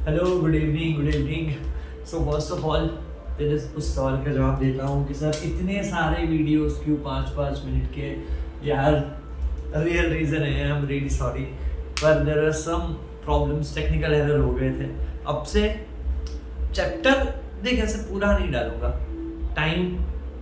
Hello, good evening, good evening. So first of all तेरे उस सवाल का जवाब देता हूँ कि सर इतने सारे वीडियोस क्यों 5-5 मिनट के। यार रियल रीज़न है, आई एम रियली सॉरी, पर there are some problems, technical error हो गए थे। अब से चैप्टर देख ऐसे पूरा नहीं डालूंगा। टाइम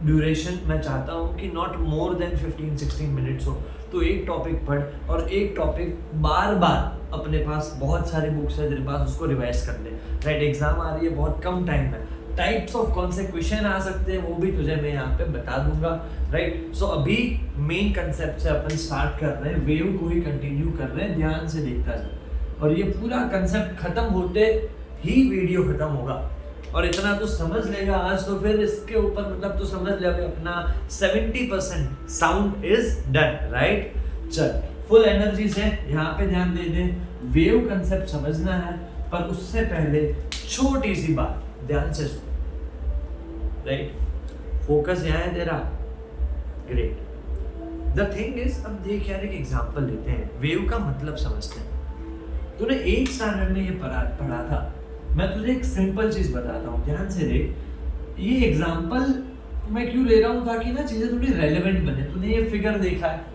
ड्यूरेशन मैं चाहता हूँ कि नॉट मोर देन 15-16 मिनट्स हो। तो एक टॉपिक पढ़ और एक टॉपिक बार बार, अपने पास बहुत सारी बुक्स है तेरे पास, उसको रिवाइज कर ले। राइट, एग्जाम आ रही है, बहुत कम टाइम है, टाइप्स ऑफ कौन से क्वेश्चन आ सकते हैं वो भी तुझे मैं यहाँ पे बता दूंगा। राइट, सो अभी मेन कंसेप्ट से अपन स्टार्ट कर रहे हैं, वेव को ही कंटिन्यू कर रहे हैं, ध्यान से देखता जा। और ये पूरा कंसेप्ट खत्म होते ही वीडियो खत्म होगा, और इतना तो समझ लेगा आज, तो फिर इसके ऊपर मतलब तो समझ ले अपना 70% साउंड इज डन। राइट, चल फुल एनर्जी से यहाँ पे ध्यान दे दे। वेव कंसेप्ट समझना है, पर उससे पहले छोटी सी बात ध्यान से सुन। राइट, फोकस यहाँ है तेरा, ग्रेट। द थिंग इज, अब देख यार एक एग्जांपल लेते हैं, वेव का मतलब समझते हैं। तूने 8th स्टैंडर्ड में ये पढ़ा था, मैं तुझे एक सिंपल चीज बताता हूँ, ध्यान से देख। ये एग्जांपल मैं क्यों ले रहा हूँ, ताकि ना चीजें थोड़ी रेलेवेंट बने। तूने ये फिगर देखा है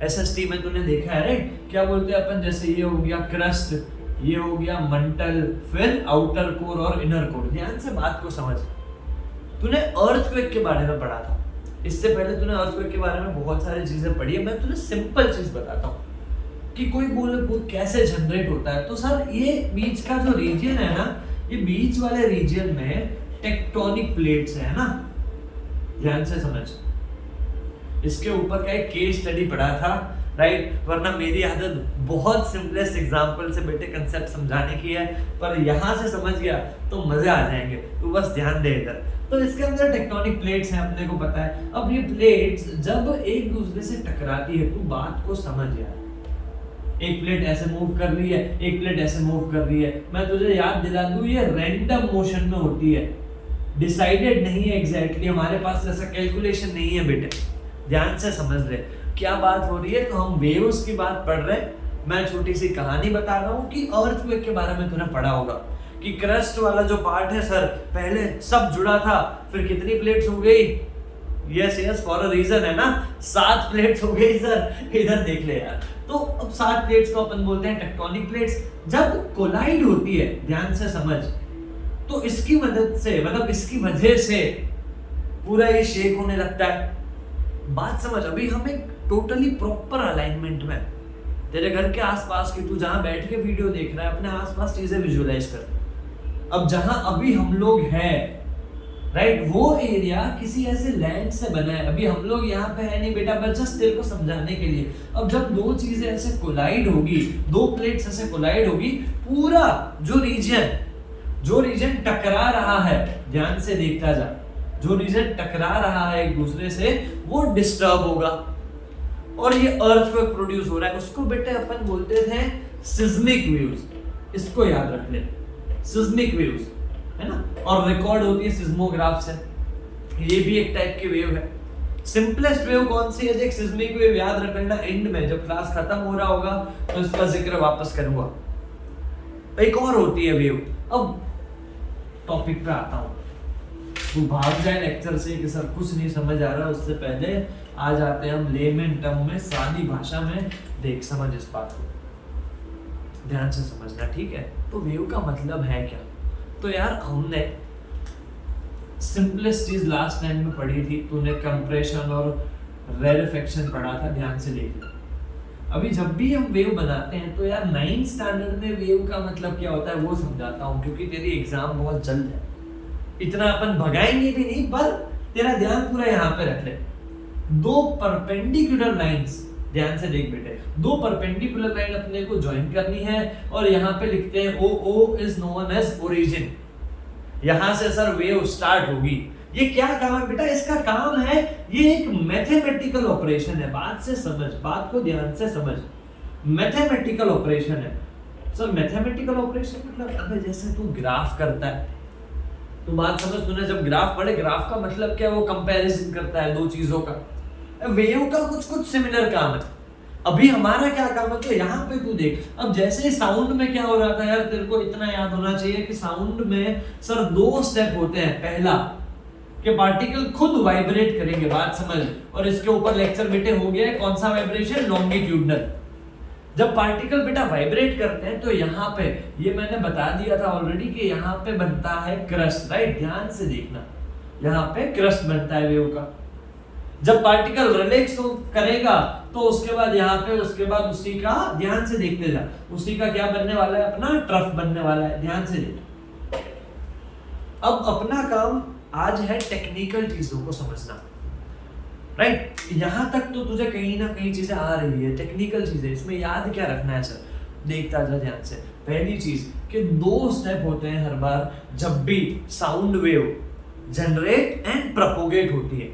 एसएसटी में, तूने देखा है राइट, क्या बोलते हैं अपन, जैसे ये हो गया क्रस्ट, ये हो गया मंटल, फिर आउटर कोर और इनर कोर। ध्यान से बात को समझ। तूने अर्थक्वेक के बारे में पढ़ा था, इससे पहले तूने अर्थक्वेक के बारे में बहुत सारी चीजें पढ़ी है। मैं तुझे सिंपल चीज बताता हूँ कि कोई बोले कैसे जनरेट होता है। तो सर ये बीच का जो रीजन है ना, ये बीच वाले रीजन में टेक्टोनिक प्लेट्स है ना, ध्यान से समझ। इसके ऊपर का एक केस स्टडी पढ़ा था, राइट, वरना मेरी आदत बहुत सिंपलेस्ट एग्जांपल से बेटे कंसेप्ट समझाने की है, पर यहाँ से समझ गया तो मजे आ जाएंगे। तो बस ध्यान दे इधर। तो इसके अंदर टेक्टोनिक प्लेट्स हैं, अपने को पता है। अब ये प्लेट्स जब एक दूसरे से टकराती है, तो बात को समझ यार। एक प्लेट ऐसे मूव कर रही है, एक प्लेट ऐसे मूव कर रही है। मैं तुझे याद दिला दूं, ये रैंडम मोशन में होती है, डिसाइडेड नहीं है एग्जैक्टली। हमारे पास ऐसा कैलकुलेशन नहीं है बेटे, ध्यान से समझ ले क्या बात हो रही है। तो हम वेव्स की बात पढ़ रहे हैं। मैं छोटी सी कहानी बता रहा हूँ कि अर्थक्वेक के बारे में तूने पढ़ा होगा कि क्रस्ट वाला जो पार्ट है सर, पहले सब जुड़ा था, फिर कितनी प्लेट्स हो गई। Yes yes, for a reason है ना, 7 प्लेट्स हो गई सर। इधर देख ले यार। तो अब 7 प्लेट्स को अपन बोलते हैं टेक्टोनिक प्लेट्स। जब कोलाइड होती है, ध्यान से समझ, तो इसकी मदद से, मतलब इसकी वजह से पूरा ये शेक होने लगता है। बात समझ। अभी हम एक टोटली प्रॉपर अलाइनमेंट में, तेरे घर के आसपास की, तू जहां बैठ के वीडियो देख रहा है, अपने आसपास चीजें विजुअलाइज कर। अब जहां अभी हम लोग हैं, राइट, वो एरिया किसी ऐसे लैंड से बना है। अभी हम लोग यहाँ पे है नहीं बेटा, बस जस्ट तेरे को समझाने के लिए। अब जब दो चीजें ऐसे कोलाइड होगी, दो प्लेट्स ऐसे कोलाइड होगी, पूरा जो रीजन टकरा रहा है, ध्यान से देखता जा, जो रीजन टकरा रहा है एक दूसरे से, वो डिस्टर्ब होगा और ये अर्थक्वेक प्रोड्यूस हो रहा है। उसको बेटे अपन बोलते थे सिस्मिक वेव्स। इसको याद रख ले, सिस्मिक वेव्स है ना, और रिकॉर्ड होती है सिस्मोग्राफ से। ये भी एक टाइप की वेव है। सिंपलेस्ट वेव कौन सी है? एक सिस्मिक वेव। याद रख लेना, एंड में जब क्लास खत्म हो रहा होगा तो इसका जिक्र वापस करूंगा। एक और होती है वेव। अब टॉपिक पे आता हूं, तू भाग जाए लेक्चर से कि सर कुछ नहीं समझ आ रहा, उससे पहले आ जाते हैं हम लेमन टर्म में, सादी भाषा में। देख समझ इस बात को, ध्यान से समझना, ठीक है। तो वेव का मतलब है क्या? तो यार हमने सिंपलेस्ट चीज लास्ट टाइम में पढ़ी थी, तूने कंप्रेशन और रेरेफेक्शन पढ़ा था, ध्यान से देख। अभी जब भी हम वेव बनाते हैं तो यार 9th स्टैंडर्ड में वेव का मतलब क्या होता है वो समझाता हूँ, क्योंकि तेरी एग्जाम बहुत जल्द है। इतना अपन भगाएंगे भी नहीं, पर तेरा ध्यान पूरा यहाँ पे रख ले। दो परपेंडिकुलर लाइंस, ध्यान से देख बेटे, दो परपेंडिकुलर लाइन अपने को ज्वाइन करनी है, और यहाँ पे लिखते हैं O is known as origin. यहां से सर वेव स्टार्ट होगी। ये क्या काम है बेटा? इसका काम है, ये एक मैथमेटिकल ऑपरेशन है। बात से समझ, बात को ध्यान से समझ। मैथमेटिकल ऑपरेशन है सर। मैथमेटिकल ऑपरेशन मतलब अबे जैसे तू ग्राफ करता है, तो बात समझ। तूने जब ग्राफ पढ़े, ग्राफ का मतलब क्या? वो कंपैरिजन करता है दो चीजों का। वेव का कुछ सिमिलर काम है। अभी हमारा क्या काम है, तो यहाँ पे तू देख, अब जैसे साउंड में क्या हो रहा था यार, तेरे को इतना याद होना चाहिए कि साउंड में सर 2 स्टेप होते हैं। पहला कि पार्टिकल खुद वाइब्रेट करेंगे, बात समझ, और इसके ऊपर लेक्चर बेटे हो गया है, कौन सा वाइब्रेशन, लॉन्गिट्यूडनल। जब पार्टिकल बेटा वाइब्रेट करते हैं तो यहाँ पे, ये मैंने बता दिया था ऑलरेडी कि यहाँ पे बनता है क्रस्ट, राइट, ध्यान से देखना, यहाँ पे क्रस्ट बनता है वेव का। जब पार्टिकल रिलैक्स करेगा तो उसके बाद यहाँ पे, उसके बाद उसी का, ध्यान से देखते जा, उसी का क्या बनने वाला है, अपना ट्रफ बनने वाला है, ध्यान से देख। अब अपना काम आज है टेक्निकल चीजों को समझना, राइट। यहां तक तो तुझे कहीं ना कहीं चीजें आ रही है, टेक्निकल चीजें। इसमें याद क्या रखना है सर, देखता जा ध्यान से। पहली चीज कि 2 स्टेप होते हैं हर बार जब भी sound wave generate and propagate होती है,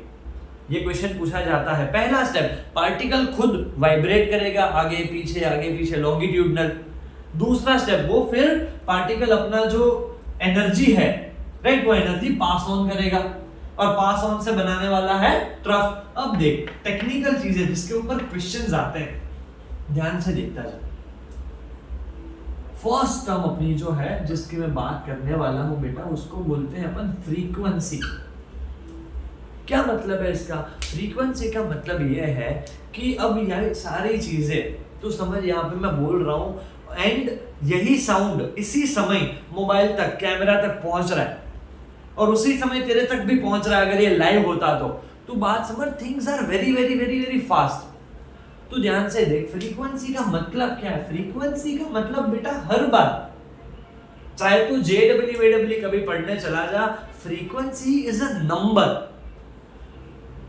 ये क्वेश्चन पूछा जाता है। पहला स्टेप, पार्टिकल खुद वाइब्रेट करेगा, आगे पीछे लॉन्गिट्यूडनल। दूसरा स्टेप, वो फिर पार्टिकल अपना जो एनर्जी है, राइट, वो एनर्जी पास ऑन करेगा, और पास ऑन से बनाने वाला है ट्रफ। अब देख टेक्निकल चीजें जिसके ऊपर क्वेश्चंस आते हैं, ध्यान से देखता जा। फर्स्ट टर्म अपनी जो है, जिसकी मैं बात करने वाला हूं बेटा, उसको बोलते हैं अपन फ्रीक्वेंसी। क्या मतलब है इसका? फ्रीक्वेंसी का मतलब यह है कि अब यह सारी चीजें तो समझ, यहाँ पे मैं बोल रहा हूं, एंड यही साउंड इसी समय मोबाइल तक, कैमरा तक पहुंच रहा है, और उसी समय तेरे तक भी पहुंच रहा है। अगर ये लाइव होता तो बात समझ, things are very very very very fast. तो ध्यान से देख, फ्रीक्वेंसी का मतलब क्या है? फ्रीक्वेंसी का मतलब बेटा हर बार, चाहे तू JEE कभी पढ़ने चला जा, फ्रीक्वेंसी इज अ नंबर।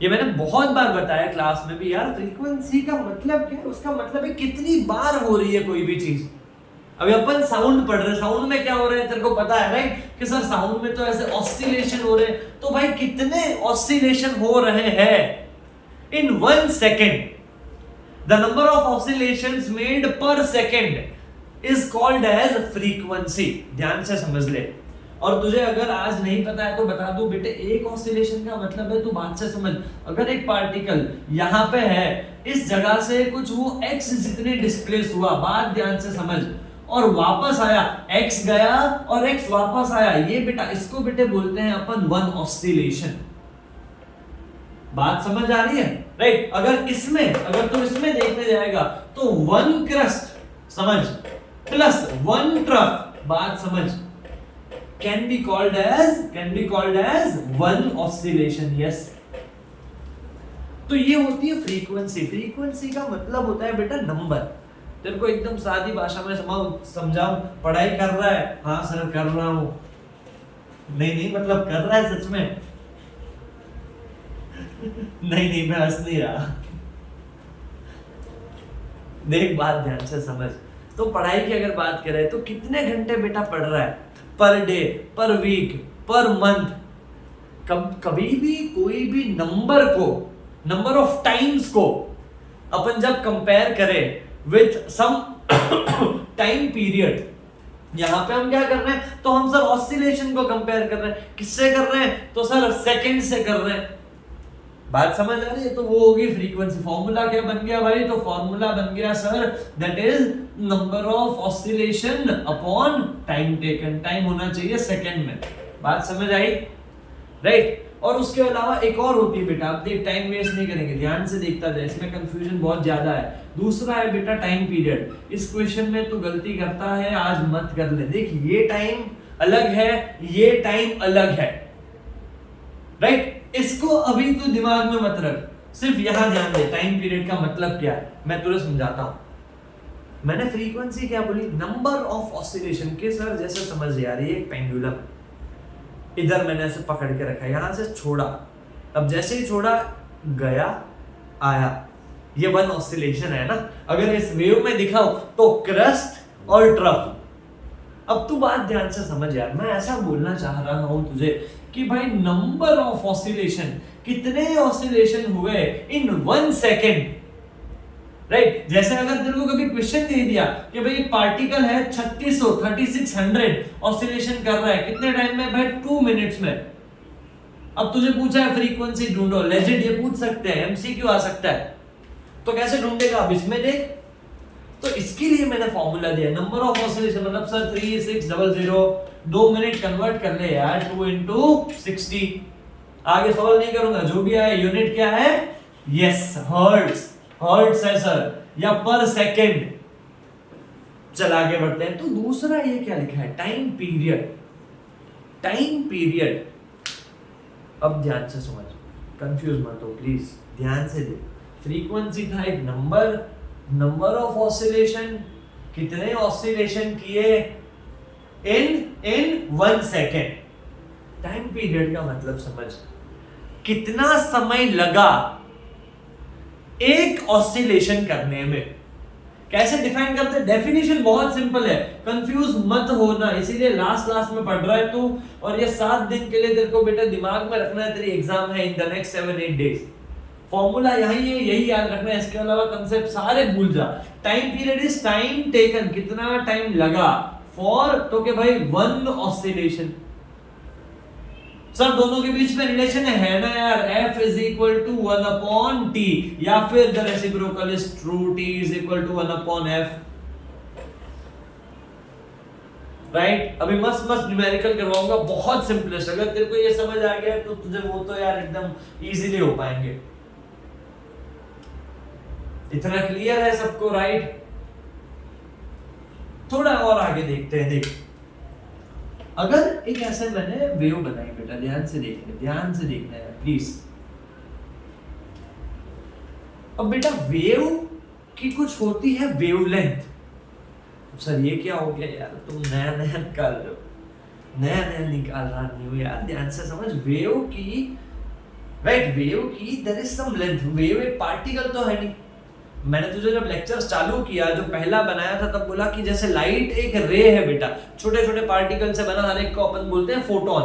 ये मैंने बहुत बार बताया क्लास में भी यार, फ्रीक्वेंसी का मतलब क्या है? उसका मतलब है कितनी बार हो रही है कोई भी चीज। अभी अपन साउंड पढ़ रहे, साउंड में क्या हो रहा है तेरे को पता है, राइट, कि सर साउंड में तो ऐसे ऑसिलेशन हो रहे हैं। तो भाई कितने ऑसिलेशन हो रहे हैं in 1 second? The number of oscillations made per second is called as frequency. ध्यान से समझ ले। और तुझे अगर आज नहीं पता है तो बता दूं बेटे, एक ऑसिलेशन का मतलब है, तू बात से समझ, अगर एक पार्टिकल यहाँ पे है, इस जगह से कुछ वो x जितने डिस्प्लेस हुआ, बात ध्यान से समझ, और वापस आया, x गया और x वापस आया, ये बेटा, इसको बेटे बोलते हैं अपन 1 ऑसिलेशन। बात समझ आ रही है, राइट। अगर तो इसमें देखने जाएगा तो 1 क्रस्ट समझ प्लस 1 ट्रफ, बात समझ, can be called as 1 oscillation, yes। तो ये होती है फ्रीक्वेंसी। फ्रीक्वेंसी का मतलब होता है बेटा नंबर। तेरे को एकदम सादी भाषा में समझाऊं, पढ़ाई कर रहा है? हाँ सर कर रहा हूं। नहीं मतलब कर रहा है सच में? नहीं मैं हंस नहीं रहा। देख बात ध्यान से समझ। तो पढ़ाई की अगर बात करें तो कितने घंटे बेटा पढ़ रहा है? पर डे, पर वीक, पर मंथ। कभी भी कोई भी नंबर ऑफ टाइम्स को अपन जब कंपेयर करें विथ सम टाइम पीरियड, यहां पे हम क्या कर रहे हैं? तो हम सर ऑसिलेशन को कंपेयर कर रहे हैं। किससे कर रहे हैं? तो सर सेकंड से कर रहे हैं। बात समझ आ रही है? तो वो होगी फ्रीक्वेंसी। फॉर्मूला क्या बन गया भाई? तो फॉर्मूला बन गया sir, that is number of oscillation upon time taken. Time होना चाहिए सेकंड में। बात समझ आई, राइट। और उसके अलावा एक और होती है बेटा, आप देख, टाइम वेस्ट नहीं करेंगे, ध्यान से देखता जाए, इसमें कंफ्यूजन बहुत ज्यादा है। दूसरा है बेटा टाइम पीरियड। इस क्वेश्चन में तू गलती करता है, आज मत कर ले। देख, ये टाइम अलग है, ये टाइम अलग है, राइट। इसको अभी तू दिमाग में मत रख, सिर्फ यहां ध्यान दे, टाइम पीरियड का मतलब क्या है मैं तुझे समझाता हूं। मैंने फ्रीक्वेंसी क्या बोली? नंबर ऑफ ऑसिलेशन के। सर जैसे समझ यार, ये एक पेंडुलम, इधर मैंने ऐसे पकड़ के रखा, यहां से छोड़ा, अब जैसे ही छोड़ा गया आया, ये 1 ऑसिलेशन है ना। अगर इस वेव में दिखाऊं तो क्रस्ट और ट्रफ। अब तू बात ध्यान से समझ यार, मैं ऐसा बोलना चाह रहा हूं तुझे कि भाई नंबर ऑफ ऑसिलेशन, कितने ऑसिलेशन हुए इन 1 सेकेंड, राइट। जैसे अगर तेरे को कभी क्वेश्चन दे दिया कि भाई पार्टिकल है 3600 ऑसिलेशन कर रहा है, कितने टाइम में? भाई 2 मिनट्स में। अब तुझे पूछा है फ्रीक्वेंसी ढूंढो, लेजिट ये पूछ सकते हैं, एमसीक्यू आ सकता है। तो कैसे ढूंढेगा? अब इसमें देख, तो इसके लिए मैंने फॉर्मूला दिया, नंबर ऑफ ऑसिलेशन, मतलब सर 3600, 2 मिनट कन्वर्ट कर ले यार 2 into 60। आगे सॉल्व नहीं करूंगा, जो भी आए यूनिट क्या है, यस हर्ट्ज, हर्ट्ज है सर, या पर सेकेंड। चल आगे बढ़ते हैं। तो दूसरा ये क्या लिखा है, टाइम पीरियड, टाइम पीरियड। अब ध्यान से समझ, कंफ्यूज मत हो प्लीज, ध्यान से देख। फ्रीक्वेंसी था एक नंबर, नंबर ऑफ ऑसिलेशन, कितने ऑसिलेशन किए इन 1 सेकेंड। टाइम पीरियड का मतलब समझ, कितना समय लगा एक ऑसिलेशन करने में। कैसे डिफाइन करते हैं? डेफिनेशन बहुत सिंपल है, कंफ्यूज मत होना, इसीलिए लास्ट में पढ़ रहा है तू। और ये 7 दिन के लिए तेरे को बेटा दिमाग में रखना है, तेरी एग्जाम है in the next 7-8 days. Formula यही है, यही याद रखना है, इसके अलावा कंसेप्ट सारे भूल जा। Time period is time taken, कितना टाइम लगा फॉर, तो के भाई 1 ऑसिलेशन। सर दोनों के बीच में रिलेशन है ना यार, F is equal to 1 upon T, या फिर the reciprocal is true, T is equal to 1 upon F, right. अभी मस्त न्यूमेरिकल करवाऊंगा, बहुत सिंपलेस्ट। अगर तेरे को ये समझ आ गया तो तुझे वो तो यार एकदम इजीली हो पाएंगे। इतना क्लियर है सबको, राइट? थोड़ा और आगे देखते हैं। देख, अगर एक ऐसे मैंने वेव बनाई बेटा, ध्यान से देखना है प्लीज। अब बेटा वेव की कुछ होती है वेवलेंथ। सर ये क्या हो गया यार, तुम नया निकाल रहे हो, नया निकाल रहा नहीं हो यार, ध्यान से समझ। वेव की, राइट, वेव की there is some length. Wave एक पार्टिकल तो है नहीं। मैंने तुझे जब लेक्चर्स चालू किया, जो पहला बनाया था, तब बोला कि जैसे लाइट एक रे है बेटा, छोटे छोटे पार्टिकल से बना, हर एक को अपन बोलते हैं फोटोन।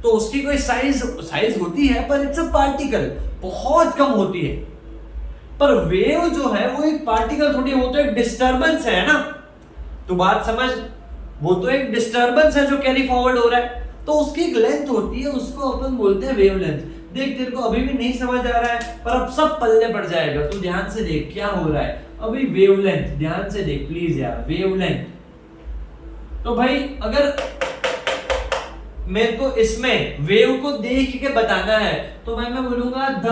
तो उसकी कोई साइज होती है, पर इट्स अ पार्टिकल, बहुत कम होती है। पर वेव जो है वो एक पार्टिकल थोड़ी, वो तो एक डिस्टर्बेंस है ना। तो बात समझ, वो तो एक डिस्टर्बेंस है जो कैरी फॉरवर्ड हो रहा है, तो उसकी एक लेंथ होती है, उसको अपन बोलते हैं वेवलेंथ। देख तेरे को अभी भी नहीं समझ आ रहा है, पर अब सब पल्ले पड़ जाएगा। तू ध्यान से देख क्या हो रहा है अभी। वेवलेंथ ध्यान से देख प्लीज यार, वेवलेंथ। तो भाई अगर मेरे को इसमें वेव को देख के बताना है, तो मैं बोलूंगा द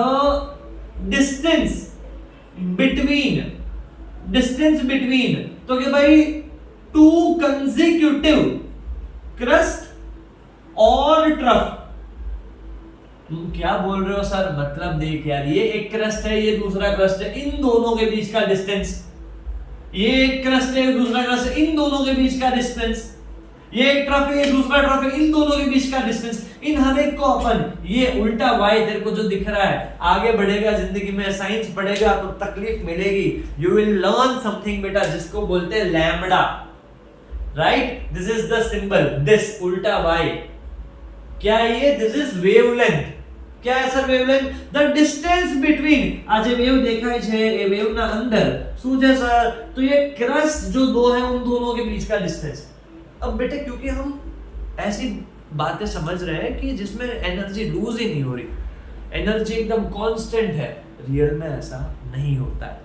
डिस्टेंस बिटवीन, तो क्या भाई 2 कंसेक्यूटिव क्रस्ट और ट्रफ। क्या बोल रहे हो सर? मतलब देख यार, ये एक क्रस्ट है, ये दूसरा क्रस्ट है, इन दोनों के बीच का डिस्टेंस। ये एक क्रस्ट है, दूसरा क्रस्ट है, इन दोनों के बीच का डिस्टेंस। ये एक ट्रफ है, ये दूसरा ट्रफ है, इन दोनों के बीच का डिस्टेंस। इन हर एक को अपन, ये उल्टा y तेरे को जो दिख रहा है, आगे बढ़ेगा जिंदगी में, साइंस पढ़ेगा तो तकलीफ मिलेगी। यू विल लर्न समथिंग बेटा, जिसको बोलते हैं lambda, right? This is the symbol, this उल्टा y क्या है ये? This is wavelength. क्या है sir wavelength? The distance between, आज वेव देखा है, ये वेव ना अंदर सूझे सर, तो ये क्रस्ट जो दो है उन दोनों के बीच का डिस्टेंस। अब बेटे क्योंकि हम ऐसी बातें समझ रहे हैं कि जिसमें एनर्जी लूज ही नहीं हो रही, एनर्जी एकदम कांस्टेंट है, रियल में ऐसा नहीं होता है।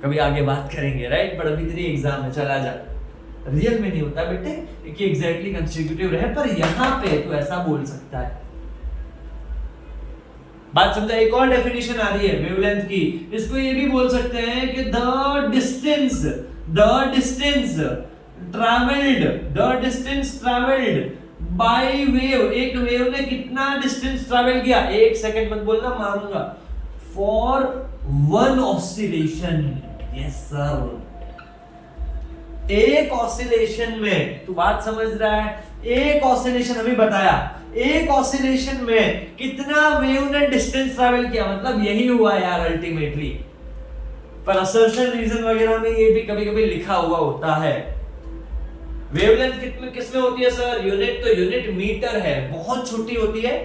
कभी आगे बात करेंगे, राइट? पर अभी तेरी एग्जाम है, चला जा। रियल में नहीं होता बेटे कि एग्जैक्टली कंसेक्यूटिव रहे, पर यहाँ पे तो ऐसा बोल सकता है। बात समझा? एक और डेफिनेशन आ रही है वेवलेंथ की, इसको ये भी बोल सकते हैं कि the distance travelled by wave. एक वेव ने कितना डिस्टेंस ट्रैवल किया? 1 सेकंड मत बोलना, मारूंगा। For 1 oscillation. यस सर, एक ऑसिलेशन में, तू बात समझ रहा है? एक ऑसिलेशन अभी बताया, एक ऑसिलेशन में कितना वेव ने डिस्टेंस ट्रैवल किया, मतलब यही हुआ यार अल्टीमेटली। पर असर्शन रीजन वगैरह में ये भी कभी-कभी लिखा हुआ होता है। वेवलेंथ किसमें होती है सर? यूनिट तो यूनिट मीटर है, बहुत छोटी होती है।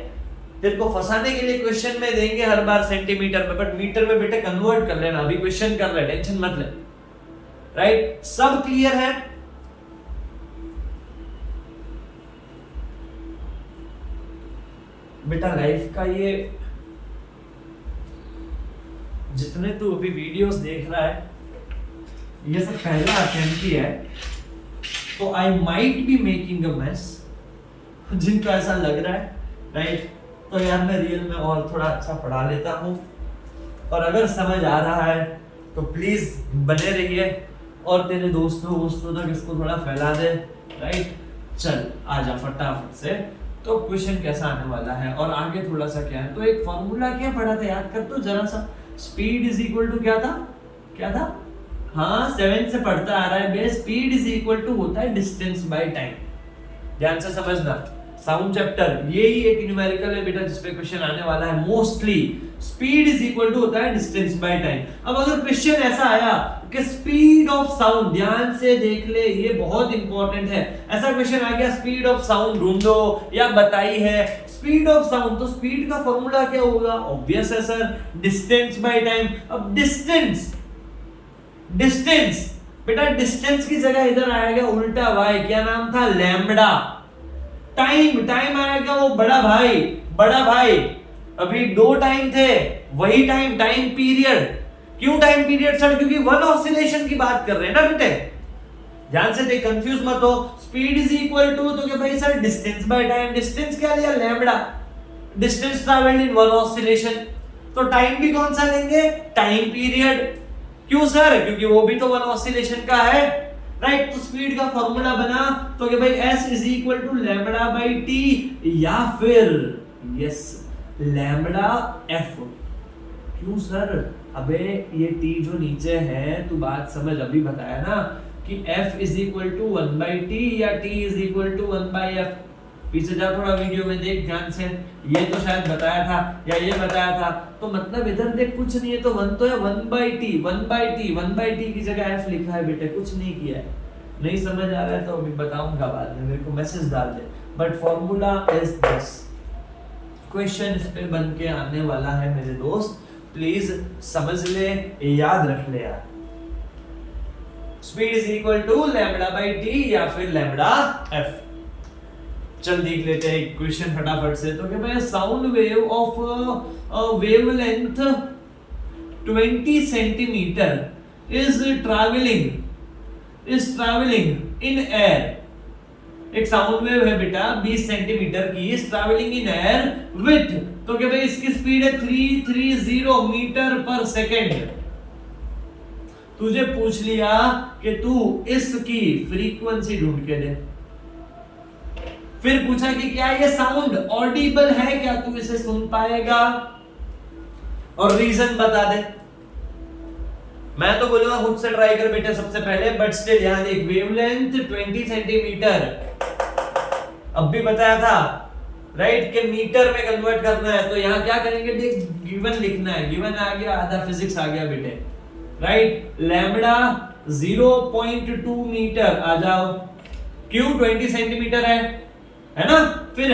तेरे को फंसाने के लिए क्वेश्चन में देंगे हर बार सेंटीमीटर में, बट मीटर में बेटे कन्वर्ट कर लेना। अभी क्वेश्चन कर रहे, टेंशन मत ले, राइट? सब क्लियर है? बेटा लाइफ का ये जितने तू अभी वीडियोस देख रहा है ये सब पहला अटेम्प्ट ही है, तो I might be making a mess. जिनको ऐसा लग रहा है राइट, तो यार मैं रियल में और थोड़ा अच्छा पढ़ा लेता हूँ, और अगर समझ आ रहा है तो प्लीज बने रहिए और तेरे दोस्तों तक इसको थोड़ा फैला दे राइट। चल आजा फटाफट से। तो क्वेश्चन कैसा आने वाला है और आगे थोड़ा सा क्या है, तो एक फॉर्मूला क्या पढ़ा था याद कर तो जरा सा। स्पीड इज इक्वल टू क्या था, हाँ 7 से पढ़ता आ रहा है बे। स्पीड इज इक्वल टू होता है डिस्टेंस बाय टाइम। ध्यान से समझना, साउंड चैप्टर ये ही एक न्यूमेरिकल है बेटा जिसपे क्वेश्चन आने वाला है mostly. Speed is equal to होता है डिस्टेंस बाय टाइम। अब अगर क्वेश्चन ऐसा आया कि स्पीड ऑफ साउंड, ध्यान से देख ले ये बहुत इंपॉर्टेंट है, ऐसा क्वेश्चन आ गया स्पीड ऑफ साउंड ढूंढो या बताई है स्पीड ऑफ साउंड, तो स्पीड का फॉर्मूला क्या होगा? ऑब्वियस है सर, डिस्टेंस बाय टाइम। अब डिस्टेंस बेटा डिस्टेंस की जगह इधर आएगा उल्टा वाई, क्या नाम था? लैम्बडा। टाइम आएगा वो बड़ा भाई। अभी 2 टाइम थे, वही टाइम पीरियड। क्यों टाइम पीरियड सर? क्योंकि वन ऑसिलेशन की बात कर रहे हैं ना बेटे। ध्यान से देख, कंफ्यूज मत हो। स्पीड इज इक्वल टू तो क्या भाई sir distance by time. Distance क्या लिया? Lambda. Distance travelled in one oscillation, तो टाइम भी कौन सा लेंगे? Time period. क्यों सर? क्योंकि वो भी तो वन ऑसिलेशन का है राइट। तो स्पीड का फॉर्मूला बना तो कि भाई s is equal to lambda by t, या फिर यस लैम्बडा f। क्यों सर? अबे ये t जो नीचे है, तू बात समझ, अभी बताया ना कि f is equal to 1 by t या t is equal to 1 by f। पीछे जा थोड़ा वीडियो में देख ध्यान से, ये तो शायद बताया था या ये बताया था, तो मतलब इधर देख कुछ नहीं है, तो 1 तो है 1 बाई टी की जगह f लिखा है बेटे, कुछ नहीं किया है। नहीं समझ आ रहा है तो अभी बताऊंगा बाद में, मेरे को मैसेज डाल दे। But formula is this. Question इस पे बन के आने वाला है मेरे दोस्त, प्लीज समझ ले, याद रख ले यार। Speed is equal to lambda by t या फिर लैम्बडा एफ। चल देख लेते हैं क्वेश्चन फटाफट से। तो क्या भाई sound wave of wavelength 20 centimetre is travelling in air. एक साउंड वेव है बेटा 20 सेंटीमीटर की, is travelling in air with, तो क्या भाई इसकी स्पीड है 330 मीटर पर सेकेंड। तुझे पूछ लिया कि तू इसकी फ्रीक्वेंसी ढूंढ के दे। फिर पूछा कि क्या ये साउंड ऑडिबल है, क्या तू इसे सुन पाएगा, और रीजन बता दे। मैं तो बोलूंगा खुद से ट्राई कर बेटे सबसे पहले, बट स्टिल यहां देख वेवलेंथ 20 सेंटीमीटर, अब भी बताया था राइट कि मीटर में कन्वर्ट करना है, तो यहां क्या करेंगे देख, गिवन लिखना है, गिवन आ गया, आधा फिजिक्स आ गया बेटे राइट। लैम्बडा 0.2 मीटर आ जाओ, क्यों 20 सेंटीमीटर है ना। फिर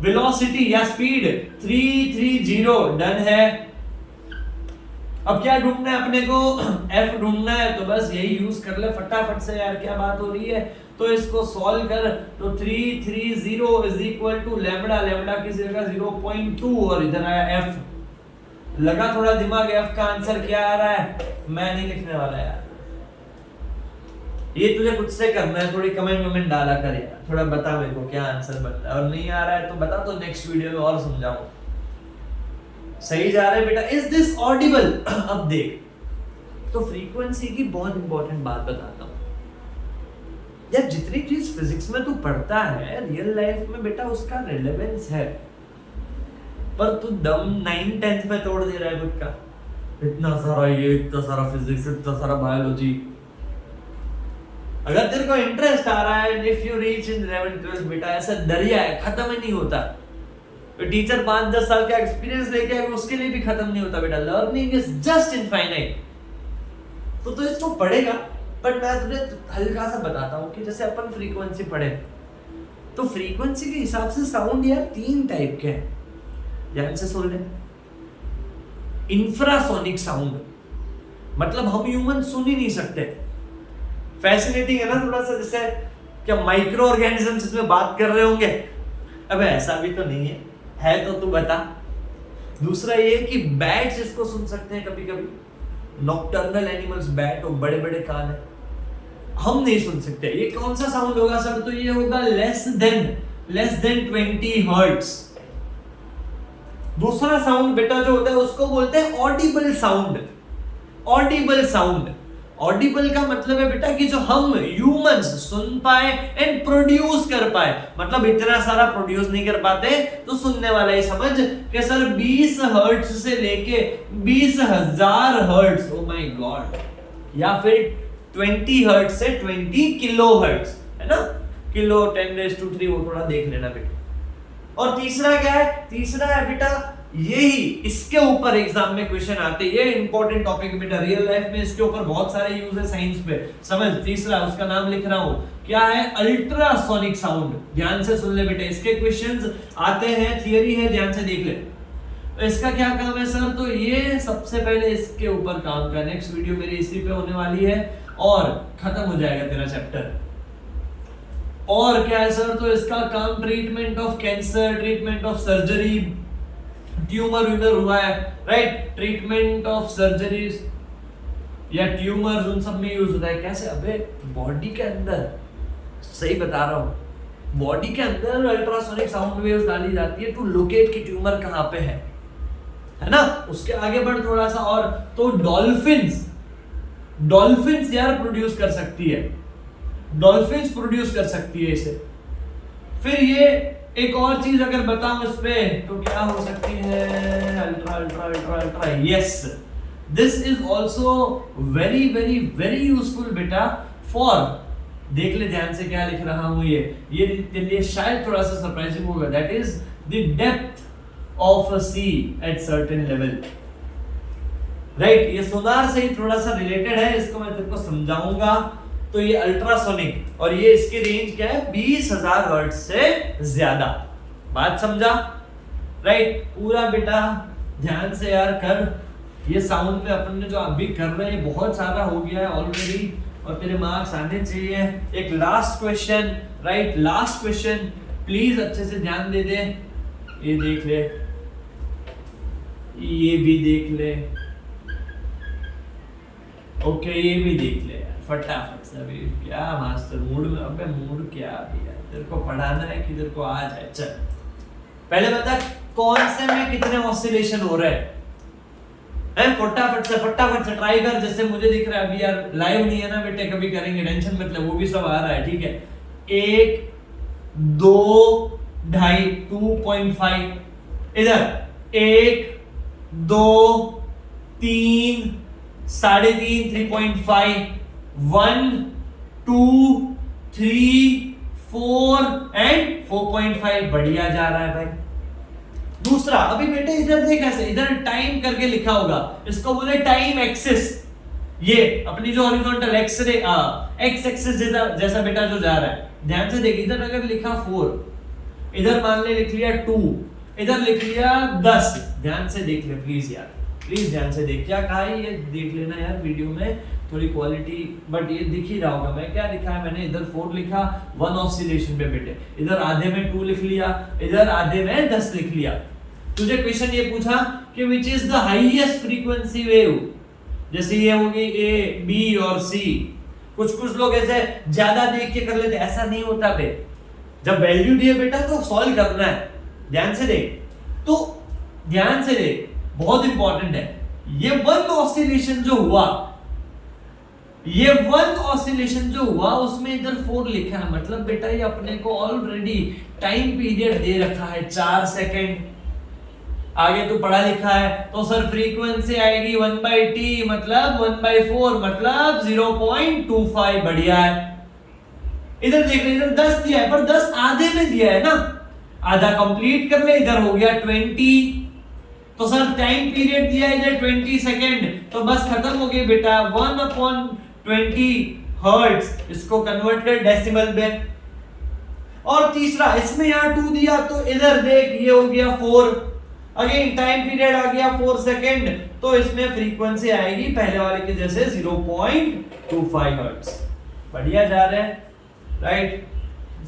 वेलोसिटी या स्पीड 330 डन है। अब क्या ढूंढना है अपने को? f ढूंढना है, तो बस यही यूज कर ले फटाफट से यार, क्या बात हो रही है। तो इसको सॉल्व कर, तो 330 इज इक्वल टू लैम्बडा की जगह 0.2 और इधर आया f। लगा थोड़ा दिमाग, f का आंसर क्या आ रहा है? मैं नहीं लिखने वाला यार, ये तुझे खुद से करना है। थोड़ी कमेंट डाला कर यार, थोड़ा बता मेरे को क्या आंसर बनता है, और नहीं आ रहा है तो बता, तो नेक्स्ट वीडियो में और समझाऊं। सही जा रहा है बेटा? Is this Audible? अब देख, तो फ्रीक्वेंसी की बहुत इंपॉर्टेंट बात बताता हूं यार। जितनी चीज फिजिक्स में तू पढ़ता है रियल लाइफ में बेटा उसका रिलेवेंस है, पर तू दम 9-10 में तोड़ दे रहा है खुद का। इतना सारा ये, इतना सारा फिजिक्स, इतना सारा बायोलॉजी। अगर तेरे को इंटरेस्ट आ रहा है, if you reach in 11th-12th बेटा, ऐसा दरिया है, खत्म ही नहीं होता। तो टीचर 5-10 साल का एक्सपीरियंस लेके आएगा, उसके लिए भी खत्म नहीं होता बेटा। Learning is just infinite. तो इसको पढ़ेगा, बट मैं तुझे हल्का सा बताता हूँ कि जैसे अपन फ्रीक्वेंसी पढ़े, तो फ्रीक्वेंसी के हिसाब से साउंड यार 3 टाइप के हैं, ध्यान से सुन ले। इंफ्रासोनिक साउंड, मतलब हम ह्यूमन सुन ही नहीं सकते। फैसिनेटिंग है ना थोड़ा सा, जैसे क्या माइक्रो ऑर्गेनिजम्स इसमें बात कर रहे होंगे? अबे ऐसा भी तो नहीं है तो तू बता। दूसरा ये कि बैट्स इसको सुन सकते हैं कभी कभी, नॉक्टर्नल एनिमल्स, बैट और बड़े बड़े कान है, हम नहीं सुन सकते। ये कौन सा साउंड होगा सर? तो ये होगा लेस देन 20 हर्ट्ज। दूसरा साउंड बेटा जो होता है उसको बोलते हैं Audible sound. Audible sound, Audible का मतलब है बेटा कि जो हम ह्यूमंस सुन पाए एंड प्रोड्यूस कर पाए, मतलब इतना सारा प्रोड्यूस नहीं कर पाते तो सुनने वाला ही समझ कि सर 20 हर्ट्ज से लेके 20,000 हर्ट्ज, ओ माय गॉड, या फिर 20 हर्ट्ज से 20 किलो हर्ट्ज, है ना, किलो 10⁻³ वो थोड़ा देख लेना बेटा। और तीसरा क्या है? तीसरा है बेटा यही, इसके ऊपर एग्जाम में क्वेश्चन आते हैं, ये इंपॉर्टेंट टॉपिक बेटा, रियल लाइफ में इसके ऊपर बहुत सारे यूज है साइंस पे, समझ। तीसरा उसका नाम लिख रहा हूं, क्या है? Ultrasonic sound. ध्यान से सुन ले बेटा, इसके क्वेश्चंस आते हैं, थियरी है, ध्यान से देख ले। तो इसका क्या काम है सर? तो ये सबसे पहले इसके ऊपर काम का, नेक्स्ट वीडियो मेरी इसी पे होने वाली है और खत्म हो जाएगा तेरा चैप्टर। और क्या है सर? तो इसका काम treatment of cancer, treatment of surgery, tumour व्यूमर हुआ है, राइट, ट्रीटमेंट ऑफ सर्जरीज या ट्यूमर्स, उन सब में यूज होता है। कैसे? अबे बॉडी के अंदर, सही बता रहा हूं, बॉडी के अंदर अल्ट्रासोनिक साउंड वेव्स डाली जाती है टू लोकेट की ट्यूमर कहां पे है ना। उसके आगे बढ़ थोड़ा सा और, तो डॉल्फिन्स यार प्रोड्यूस कर सकती है, डॉल्फिन्स प्रोड्यूस कर सकती है इसे। फिर ये एक और चीज अगर बताऊं इस पे तो क्या हो सकती है? Ultra, yes, this is also very very very useful बेटा फॉर, देख ले ध्यान से क्या लिख रहा हूं, ये तेरे लिए शायद थोड़ा सा सरप्राइजिंग होगा, that is the depth of a sea at certain level, right. ये सोनार से ही थोड़ा सा रिलेटेड है, इसको मैं तेरे को समझाऊंगा। तो ये अल्ट्रासोनिक, और ये इसकी रेंज क्या है? 20,000 हर्ट्ज से ज्यादा। बात समझा? राइट। पूरा बेटा ध्यान से यार कर, ये साउंड पे अपन ने जो अभी कर रहे हैं बहुत सारा हो गया है ऑलरेडी, और तेरे मार्क्स आने चाहिए। एक last question, right, last question, please अच्छे से ध्यान दे दे। ये देख ले, ये भी देख ले, ओके, ये भी देख ले यार फटाफट से। अभी क्या मास्टर मूड में, अबे मूड क्या अभी यार, तेरे को पढ़ाना है कि तेरे को आ जाए। चल पहले बता कौन से में कितने ऑसिलेशन हो रहे हैं, फटाफट से ट्राई कर। जैसे मुझे दिख रहा है अभी यार, लाइव नहीं है ना बेटे, कभी करेंगे, टेंशन मत ले, वो भी सब आ रहा है, ठीक है। 1 2 2.5 2.5, इधर 1 2 3 3.5 3.5 1 2 3 4 एंड 4.5, बढ़िया जा रहा है भाई। दूसरा अभी बेटे इधर देख, ऐसे इधर टाइम करके लिखा होगा, इसको बोले टाइम एक्सिस। ये अपनी जो हॉरिजॉन्टल एक्स एक्सिस जैसा बेटा जो जा रहा है, ध्यान से देख। इधर अगर लिखा 4, इधर मान ले लिख लिया 2, इधर लिख लिया 10, ध्यान से देख ले प्लीज यार, प्लीज ध्यान से देख। क्या कहा है ये देख लेना यार, वीडियो में थोड़ी क्वालिटी, बट ये दिख ही रहा होगा। मैं क्या लिखा है, मैंने इधर 4 लिखा 1 ऑसिलेशन पे बेटे, इधर आधे में 2 लिख लिया, इधर आधे में 10 लिख लिया। तुझे क्वेश्चन ये पूछा कि which is the highest frequency wave, जैसे ये होगी ए, बी और सी। कुछ लोग ऐसे ज्यादा देख के कर लेते, ऐसा नहीं होता बे। जब वैल्यू दिए बेटा तो सॉल्व करना है, ध्यान से देख। तो ध्यान से देख, बहुत इंपॉर्टेंट है। ये 1 ऑसिलेशन जो हुआ, ये 1 ऑसिलेशन जो हुआ उसमें इधर 4 लिखा है, मतलब बेटा ये अपने को ऑलरेडी टाइम पीरियड दे रखा है 4 सेकंड। आगे तो पढ़ा लिखा है, तो सर फ्रीक्वेंसी आएगी 1/t, मतलब 1/4, मतलब 0.25, बढ़िया है। इधर देख ले, इधर 10 दिया है, पर 10 आधे में दिया है ना, आधा कंप्लीट कर ले, इधर हो गया 20। तो सर टाइम पीरियड दिया है इधर 20 सेकंड, तो बस खत्म हो गई बेटा। 1/20 हर्ट्ज, इसको कन्वर्ट कर डेसिमल में। और तीसरा, इसमें यहाँ 2 दिया, तो इधर देख ये हो गया 4, अगेन टाइम पीरियड आ गया 4 सेकंड, तो इसमें फ्रीक्वेंसी आएगी पहले वाले के जैसे 0.25 हर्ट्ज। बढ़िया जा रहे हैं, राइट।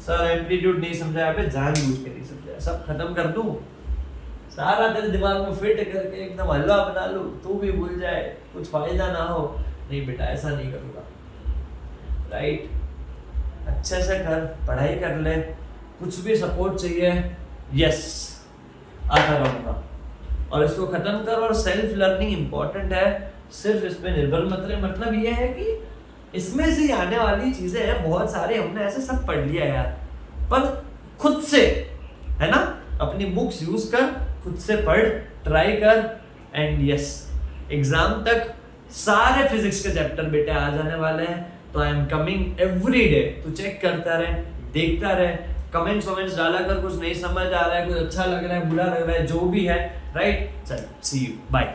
सर एम्पलीट्यूड नहीं समझाया पे, जानबूझ के नहीं समझाया, सब खत्म कर दूं, सारा तेरे दिमाग में फिट करके एकदम हलवा बना लूं, तू भी भूल जाए, कुछ फायदा ना हो। नहीं बेटा, ऐसा नहीं करूँगा। राइट, अच्छे से कर, पढ़ाई कर ले, कुछ भी सपोर्ट चाहिए, यस आता रहूँगा। और इसको खत्म कर। और सेल्फ लर्निंग इंपॉर्टेंट है, सिर्फ इस पे निर्भर मत रहे। मतलब ये है कि इसमें से आने वाली चीजें हैं बहुत सारे, हमने ऐसे सब पढ़ लिया यार, पर खुद से, है ना, अपनी बुक्स यूज कर, खुद से पढ़, ट्राई कर, एंड यस एग्जाम तक सारे फिजिक्स के चैप्टर बेटे आ जाने वाले हैं। तो I am coming every day, तू चेक करता रहे, देखता रहे, कमेंट्स वमेंट्स डाला कर, कुछ नहीं समझ आ रहा है, कुछ अच्छा लग रहा है, बुरा लग रहा है, जो भी है। राइट, चल सी यू, बाय।